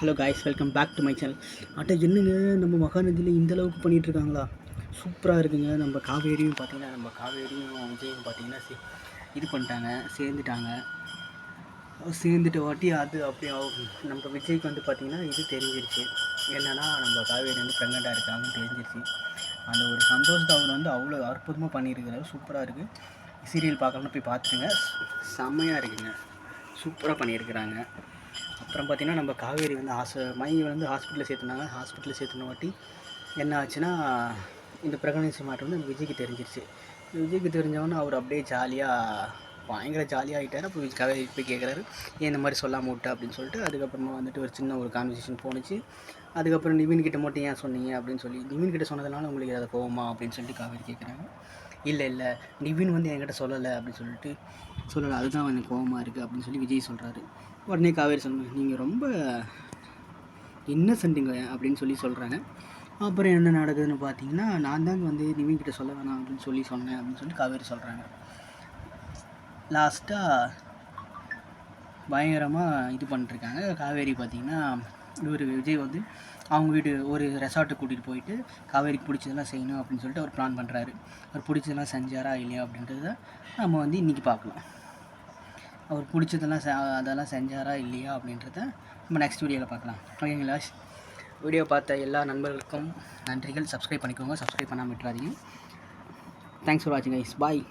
Hello guys, welcome back to my channel. என்னங்க நம்ம மகாநதியில் இந்த அளவுக்கு பண்ணிகிட்ருக்காங்களா? சூப்பராக இருக்குங்க. நம்ம காவேரியும் பார்த்திங்கன்னா, விஜயும் பார்த்திங்கன்னா இது பண்ணிட்டாங்க, சேர்ந்துட்ட வாட்டி அது அப்படியே நம்ம விஜய்க்கு வந்து பார்த்திங்கன்னா இது தெரிஞ்சிருச்சு. என்னென்னா நம்ம காவேரி வந்து ப்ரெக்னெண்ட்டாக இருக்காங்கன்னு தெரிஞ்சிருச்சு. அந்த ஒரு சந்தோஷத்தை அவர் வந்து அவ்வளோ அற்புதமாக பண்ணியிருக்கிறாரு. சூப்பராக இருக்குது. சீரியல் பார்க்கணுன்னு போய் பார்த்துருங்க. செம்மையாக இருக்குங்க. சூப்பராக பண்ணியிருக்கிறாங்க. அப்புறம் பார்த்திங்கன்னா, நம்ம காவேரி வந்து ஹாஸ்பிட்டலில் சேர்த்துனாங்க. ஹாஸ்பிட்டலில் சேர்த்துன வாட்டி என்ன ஆச்சுன்னா, இந்த ப்ரெக்னன்சி மேட்டர் வந்து நம்ம விஜய்க்கு தெரிஞ்சிருச்சு. விஜய்க்கு தெரிஞ்சவொன்னே அவர் அப்படியே பயங்கர ஜாலியாக ஆகிட்டார். அப்போ காவேரி போய் கேட்குறாரு, ஏன் இந்த மாதிரி சொல்லாமல் விட்ட அப்படின்னு சொல்லிட்டு. அதுக்கப்புறமா வந்துட்டு ஒரு சின்ன ஒரு கான்வர்சேஷன் போணுச்சு. அதுக்கப்புறம் நிவின் கிட்ட மட்டும் ஏன் சொன்னீங்க அப்படின்னு சொல்லி, நிவின் கிட்ட சொன்னதுனால உங்களுக்கு அதை கோவமா அப்படின்னு சொல்லிட்டு காவேரி கேட்குறாங்க. இல்லை நிவின் வந்து என்கிட்ட சொல்லலை அப்படின்னு சொல்லிட்டு சொல்லலை, அதுதான் எனக்கு கோவமாக இருக்குது அப்படின்னு சொல்லி விஜய் சொல்கிறாரு. உடனே காவேரி சொன்னாங்க, நீங்கள் ரொம்ப இன்னசென்ட்டுங்க அப்படின்னு சொல்லி சொல்கிறாங்க. அப்புறம் என்ன நடக்குதுன்னு பார்த்தீங்கன்னா, நான் தாங்க வந்து நிவின் கிட்ட சொல்ல வேணாம் அப்படின்னு சொன்னேன் அப்படின்னு சொல்லி காவேரி சொல்கிறாங்க. லாஸ்ட்டாக பயங்கரமாக இது பண்ணிட்டுருக்காங்க. காவேரி பார்த்திங்கன்னா, இவர் விஜய் வந்து அவங்க வீட்டு ஒரு ரெசார்ட்டுக்கு கூட்டிகிட்டு போயிட்டு காவேரிக்கு பிடிச்சதெல்லாம் செய்யணும் அப்படின்னு சொல்லிட்டு அவர் பிளான் பண்ணுறாரு. அவர் பிடிச்சதெல்லாம் செஞ்சாரா இல்லையா அப்படின்றத நம்ம வந்து இன்றைக்கி பார்க்கலாம். அவர் பிடிச்சதெல்லாம் அதெல்லாம் செஞ்சாரா இல்லையா அப்படின்றத நம்ம நெக்ஸ்ட் வீடியோவில் பார்க்கலாம். ஓகேங்களா? வீடியோ பார்த்த எல்லா நண்பர்களுக்கும் நன்றிகள். சப்ஸ்கிரைப் பண்ணிக்கோங்க. சப்ஸ்கிரைப் பண்ணாமல் விட்டுறாதீங்க. தேங்க்ஸ் ஃபார் வாட்சிங் கைஸ். பாய்.